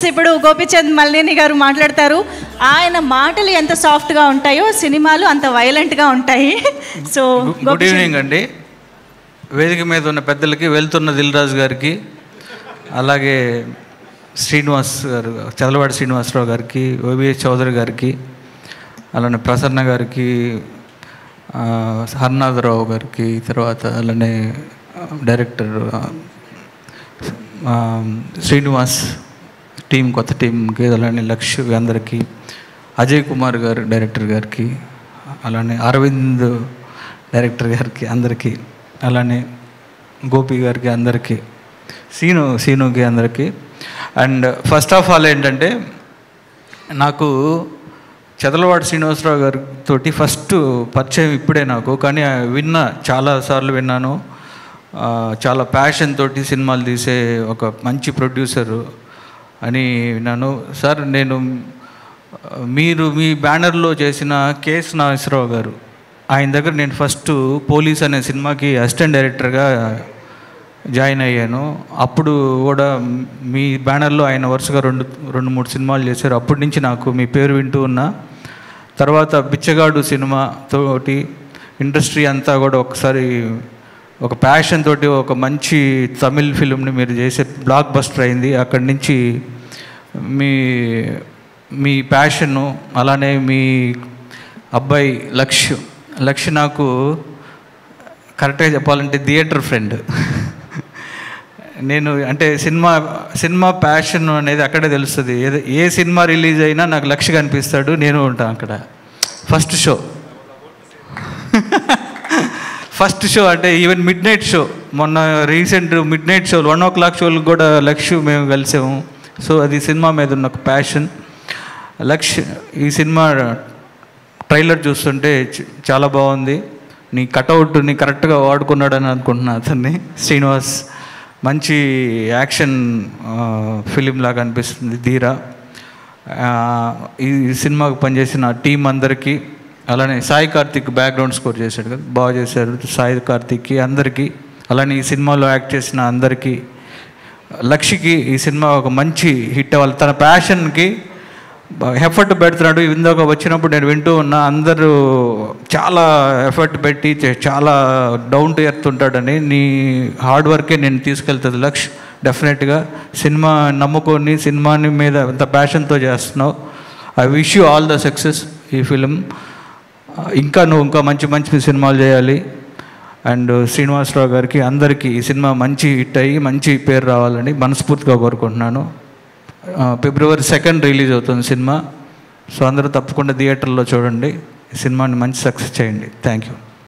ఇప్పుడు గోపీచంద్ మల్లేని గారు మాట్లాడతారు. ఆయన మాటలు ఎంత సాఫ్ట్గా ఉంటాయో సినిమాలు అంత వైలెంట్గా ఉంటాయి. సో గుడ్ ఈవినింగ్ అండి. వేదిక మీద ఉన్న పెద్దలకి, వెళ్తున్న దిల్ రాజు గారికి, అలాగే శ్రీనివాస్ గారు, చదలవాడి శ్రీనివాసరావు గారికి, ఓబిఎస్ చౌదరి గారికి, అలానే ప్రసన్న గారికి, హర్నాథరావు గారికి, తర్వాత అలానే డైరెక్టర్ శ్రీనివాస్ టీం, కొత్త టీంకి, అలానే లక్ష్య అందరికీ, అజయ్ కుమార్ గారు డైరెక్టర్ గారికి, అలానే అరవింద్ డైరెక్టర్ గారికి అందరికీ, అలానే గోపి గారికి అందరికీ, సీనుకి అందరికీ. అండ్ ఫస్ట్ ఆఫ్ ఆల్ ఏంటంటే, నాకు చదలవాడి శ్రీనివాసరావు గారితో ఫస్ట్ పరిచయం ఇప్పుడే నాకు, కానీ చాలాసార్లు విన్నాను. చాలా ప్యాషన్ తోటి సినిమాలు తీసే ఒక మంచి ప్రొడ్యూసరు అని విన్నాను. సార్, నేను మీ బ్యానర్లో చేసిన కేఎస్ నాగేశ్వరరావు గారు, ఆయన దగ్గర నేను ఫస్ట్ పోలీస్ అనే సినిమాకి అసిస్టెంట్ డైరెక్టర్గా జాయిన్ అయ్యాను. అప్పుడు కూడా మీ బ్యానర్లో ఆయన వరుసగా రెండు మూడు సినిమాలు చేశారు. అప్పటి నుంచి నాకు మీ పేరు వింటూ ఉన్నా. తర్వాత బిచ్చగాడు సినిమా తోటి ఇండస్ట్రీ అంతా కూడా ఒకసారి ఒక ప్యాషన్ తోటి ఒక మంచి తమిళ్ ఫిలింని మీరు చేసే బ్లాక్ బస్టర్ అయింది. అక్కడి నుంచి మీ ప్యాషను, అలానే మీ అబ్బాయి లక్ష్య నాకు కరెక్ట్గా చెప్పాలంటే థియేటర్ ఫ్రెండ్. నేను అంటే సినిమా ప్యాషన్ అనేది అక్కడే తెలుస్తుంది. ఏ సినిమా రిలీజ్ అయినా నాకు లక్ష్య కనిపిస్తాడు, నేను ఉంటాను అక్కడ. ఫస్ట్ షో అంటే ఈవెన్ మిడ్ నైట్ షో, మొన్న రీసెంట్ మిడ్ నైట్ షోలు 1 o'clock షోలు కూడా లక్ష్య మేము కలిసాము. సో అది సినిమా మీద ఉన్న ఒక ప్యాషన్. ఈ సినిమా ట్రైలర్ చూస్తుంటే చాలా బాగుంది. నీ కటౌట్ని కరెక్ట్గా వాడుకున్నాడని అనుకుంటున్నాను అతన్ని. శ్రీనివాస్ మంచి యాక్షన్ ఫిలిం లాగా అనిపిస్తుంది. ధీరా ఈ సినిమాకు పనిచేసిన టీం అందరికీ, అలానే సాయి కార్తిక్ బ్యాక్గ్రౌండ్ స్కోర్ చేశాడు కదా, బాగా చేశారు. సాయి కార్తిక్కి అందరికీ, అలానే ఈ సినిమాలో యాక్ట్ చేసిన అందరికీ, లక్ష్యకి ఈ సినిమా ఒక మంచి హిట్ అవ్వాలి. తన ప్యాషన్కి ఎఫర్ట్ పెడుతున్నాడు. ఇందాక వచ్చినప్పుడు నేను వింటూ ఉన్నా, అందరూ చాలా ఎఫర్ట్ పెట్టి చాలా డౌన్ టు ఎర్త్ ఉంటాడని. నీ హార్డ్ వర్కే నేను తీసుకెళ్తుంది లక్ష్య. డెఫినెట్గా సినిమా నమ్ముకొని సినిమాని మీద అంత ప్యాషన్తో చేస్తున్నావు. I wish you all the success ఈ ఫిలిం. నువ్వు ఇంకా మంచి మంచి సినిమాలు చేయాలి. అండ్ శ్రీనివాసరావు గారికి అందరికీ ఈ సినిమా మంచి హిట్ అయ్యి మంచి పేరు రావాలని మనస్ఫూర్తిగా కోరుకుంటున్నాను. February 2nd రిలీజ్ అవుతుంది సినిమా. సో అందరూ తప్పకుండా థియేటర్లో చూడండి. ఈ సినిమాని మంచి సక్సెస్ చేయండి. Thank you.